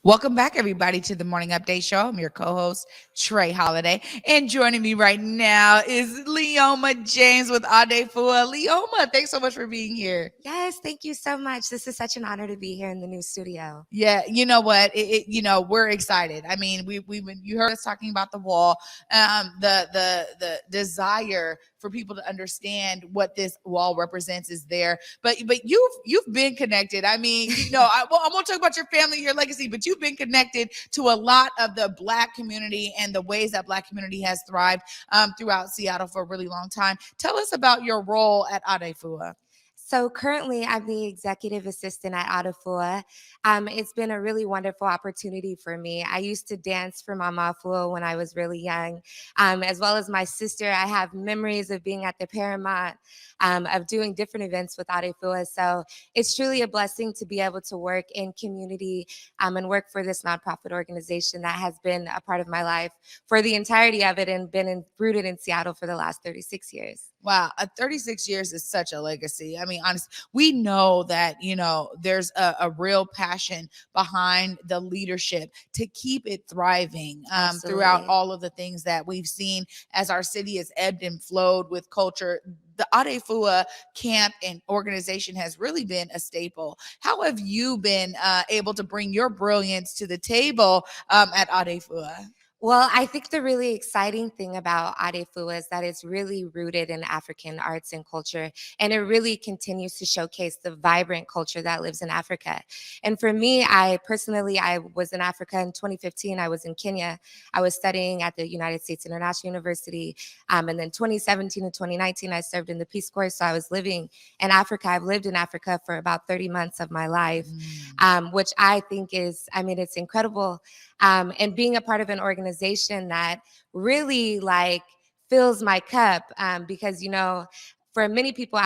Welcome back, everybody, to the Morning Update Show. I'm your co-host, Trae Holiday. And joining me right now is Leoma James with Adefua. Leoma, thanks so much for being here. Yes, thank you so much. This is such an honor to be here in the new studio. Yeah, you know what? We're excited. I mean, you heard us talking about the wall, the desire for people to understand what this wall represents is there. But you've been connected. I mean, I'm gonna talk about your family, your legacy, but you've been connected to a lot of the Black community and the ways that Black community has thrived throughout Seattle for a really long time. Tell us about your role at Adefua. So currently, I'm the executive assistant at Adefua. It's been a really wonderful opportunity for me. I used to dance for Mama Afua when I was really young, as well as my sister. I have memories of being at the Paramount, of doing different events with Adefua. So it's truly a blessing to be able to work in community and work for this nonprofit organization that has been a part of my life for the entirety of it and been rooted in Seattle for the last 36 years. Wow, 36 years is such a legacy. I mean, honestly, we know that, there's a real passion behind the leadership to keep it thriving throughout Absolutely. all of the things that we've seen as our city has ebbed and flowed with culture. The Adefua camp and organization has really been a staple. How have you been able to bring your brilliance to the table at Adefua? Well, I think the really exciting thing about Adefua is that it's really rooted in African arts and culture, and it really continues to showcase the vibrant culture that lives in Africa. And for me, I was in Africa in 2015. I was in Kenya. I was studying at the United States International University. And then 2017 and 2019, I served in the Peace Corps. So I was living in Africa. I've lived in Africa for about 30 months of my life, which I think it's incredible, and being a part of an organization that really fills my cup, because for many people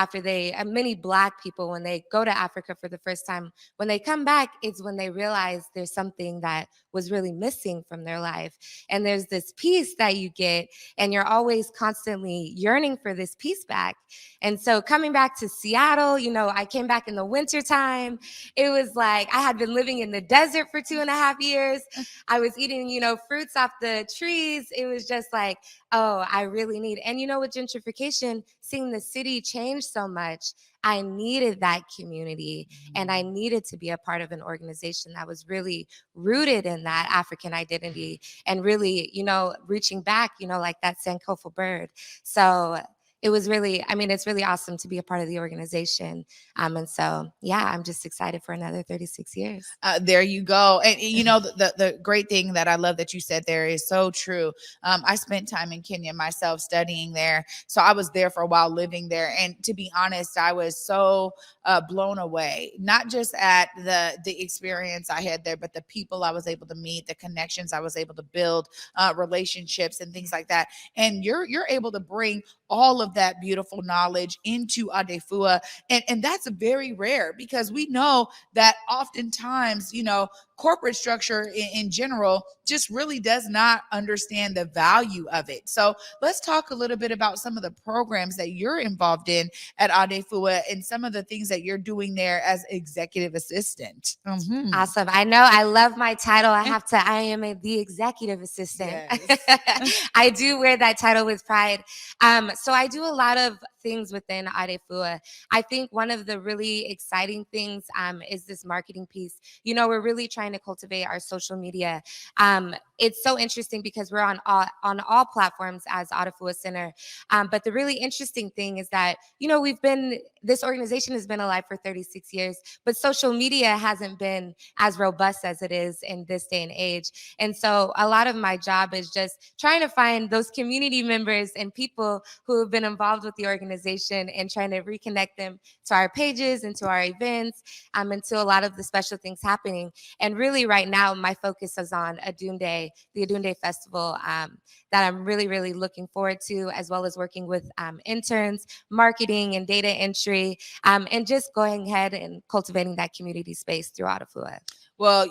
many Black people, when they go to Africa for the first time, when they come back, it's when they realize there's something that was really missing from their life, and there's this peace that you get, and you're always constantly yearning for this peace back. And so coming back to Seattle, I came back in the wintertime. It was like I had been living in the desert for 2.5 years. I was eating, fruits off the trees. It was just like, oh, I really need. And with gentrification, seeing the city change so much, I needed that community, and I needed to be a part of an organization that was really rooted in that African identity and really, reaching back, like that Sankofa bird. So it was really, it's really awesome to be a part of the organization. And so, yeah, I'm just excited for another 36 years. There you go. And the great thing that I love that you said there is so true. I spent time in Kenya myself studying there. So I was there for a while living there. And to be honest, I was so blown away, not just at the experience I had there, but the people I was able to meet, the connections I was able to build, relationships and things like that. And you're able to bring all of that beautiful knowledge into Adefua. And that's very rare because we know that oftentimes, corporate structure in general just really does not understand the value of it. So let's talk a little bit about some of the programs that you're involved in at Adefua and some of the things that you're doing there as executive assistant. Awesome. I know. I love my title. I am the executive assistant. Yes. I do wear that title with pride. So I do a lot of things within Adefua. I think one of the really exciting things is this marketing piece. We're really trying to cultivate our social media. It's so interesting because we're on all platforms as Adefua Center. But the really interesting thing is that, this organization has been alive for 36 years, but social media hasn't been as robust as it is in this day and age. And so a lot of my job is just trying to find those community members and people who have been involved with the organization and trying to reconnect them to our pages and to our events, and to a lot of the special things happening. And really right now, my focus is on the Adunde Festival, that I'm really, really looking forward to, as well as working with interns, marketing and data entry, and just going ahead and cultivating that community space through Adefua. Well,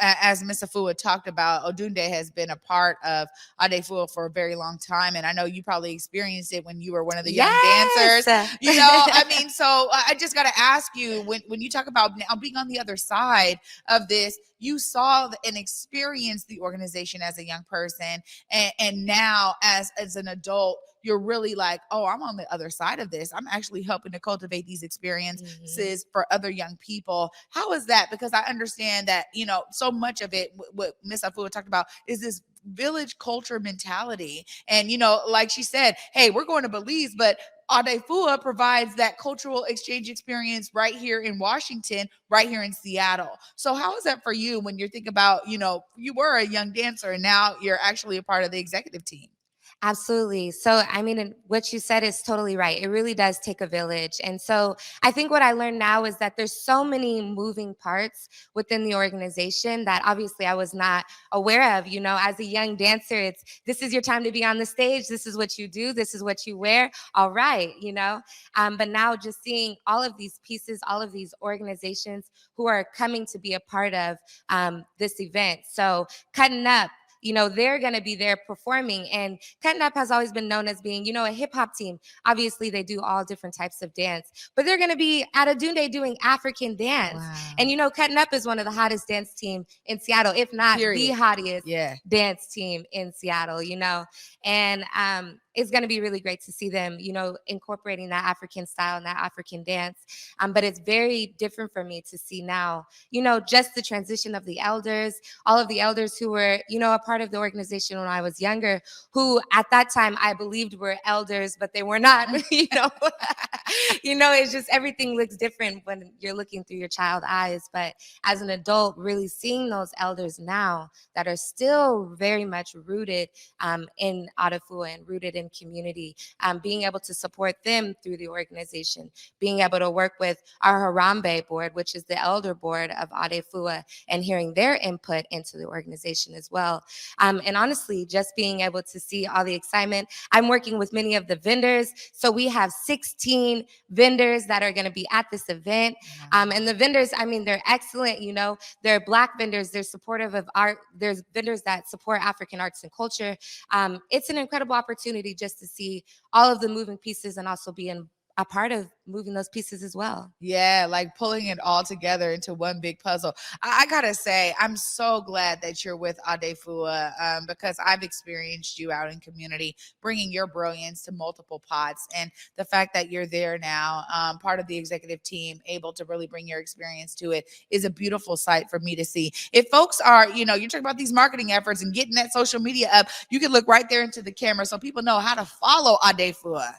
as Miss Afua talked about, Odunde has been a part of Adefua for a very long time. And I know you probably experienced it when you were one of the young dancers. Yes. I mean, so I just got to ask you, when you talk about now being on the other side of this, you saw and experienced the organization as a young person, and now as an adult, you're really like, oh, I'm on the other side of this. I'm actually helping to cultivate these Mhm. experiences for other young people. How is that? Because I understand that, so much of it, what Miss Afua talked about, is this village culture mentality. And, like she said, hey, we're going to Belize, but Adefua provides that cultural exchange experience right here in Washington, right here in Seattle. So how is that for you when you're thinking about, you were a young dancer and now you're actually a part of the executive team? Absolutely. So, I mean, and what you said is totally right. It really does take a village. And so, I think what I learned now is that there's so many moving parts within the organization that obviously I was not aware of. As a young dancer, it's this is your time to be on the stage. This is what you do. This is what you wear. All right. But now just seeing all of these pieces, all of these organizations who are coming to be a part of this event. So, cutting up. They're going to be there performing. And Cutting Up has always been known as being, a hip hop team. Obviously, they do all different types of dance, but they're going to be at Adunde doing African dance. Wow. And, Cutting Up is one of the hottest dance team in Seattle, if not the Period. hottest Yeah. dance team in Seattle. And it's going to be really great to see them, incorporating that African style and that African dance. But it's very different for me to see now, just the transition of the elders, all of the elders who were, a part of the organization when I was younger, who at that time I believed were elders, but they were not, it's just everything looks different when you're looking through your child eyes. But as an adult, really seeing those elders now that are still very much rooted in Adefua and rooted in community, being able to support them through the organization, being able to work with our Harambe board, which is the elder board of Adefua, and hearing their input into the organization as well. And honestly, just being able to see all the excitement. I'm working with many of the vendors. So we have 16 vendors that are going to be at this event. And the vendors, I mean, they're excellent. They're Black vendors. They're supportive of art. There's vendors that support African arts and culture. It's an incredible opportunity just to see all of the moving pieces and also being a part of moving those pieces as well. Yeah, like pulling it all together into one big puzzle. I gotta say, I'm so glad that you're with Adefua, because I've experienced you out in community, bringing your brilliance to multiple pots, and the fact that you're there now, part of the executive team, able to really bring your experience to it, is a beautiful sight for me to see. If folks are, you're talking about these marketing efforts and getting that social media up, you can look right there into the camera so people know how to follow Adefua.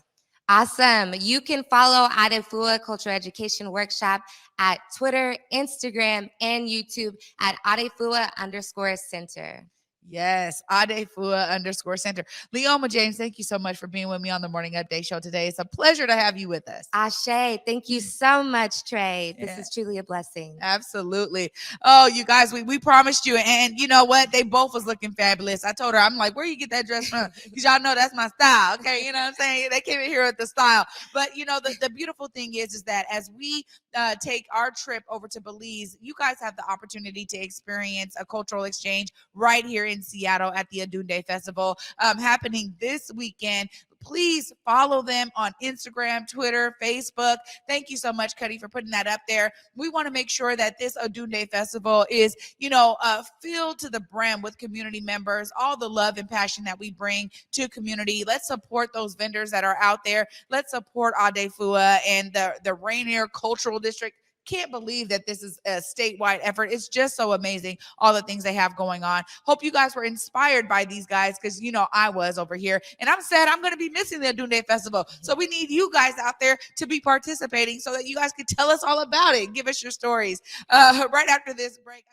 Awesome. You can follow Adefua Cultural Education Workshop at Twitter, Instagram, and YouTube at Adefua_center. Yes, Adefua_center. Leoma James, thank you so much for being with me on the Morning Update Show today. It's a pleasure to have you with us. Ashe, thank you so much, Trae. This Yeah. is truly a blessing. Absolutely. Oh, you guys, we promised you. And you know what? They both was looking fabulous. I told her, I'm like, where you get that dress from? Because y'all know that's my style. Okay. You know what I'm saying? They came in here with the style. But the beautiful thing is that as we take our trip over to Belize, you guys have the opportunity to experience a cultural exchange right here in Seattle at the Adunde Festival, happening this weekend. Please follow them on Instagram, Twitter, Facebook. Thank you so much, Cuddy, for putting that up there. We want to make sure that this Adunde Festival is, filled to the brim with community members, all the love and passion that we bring to community. Let's support those vendors that are out there. Let's support Adefua and the Rainier Cultural District. Can't believe that this is a statewide effort. It's just so amazing, all the things they have going on. Hope you guys were inspired by these guys, because I was over here, and I'm sad I'm going to be missing the Adunde Festival. So we need you guys out there to be participating so that you guys can tell us all about it. Give us your stories. Right after this break.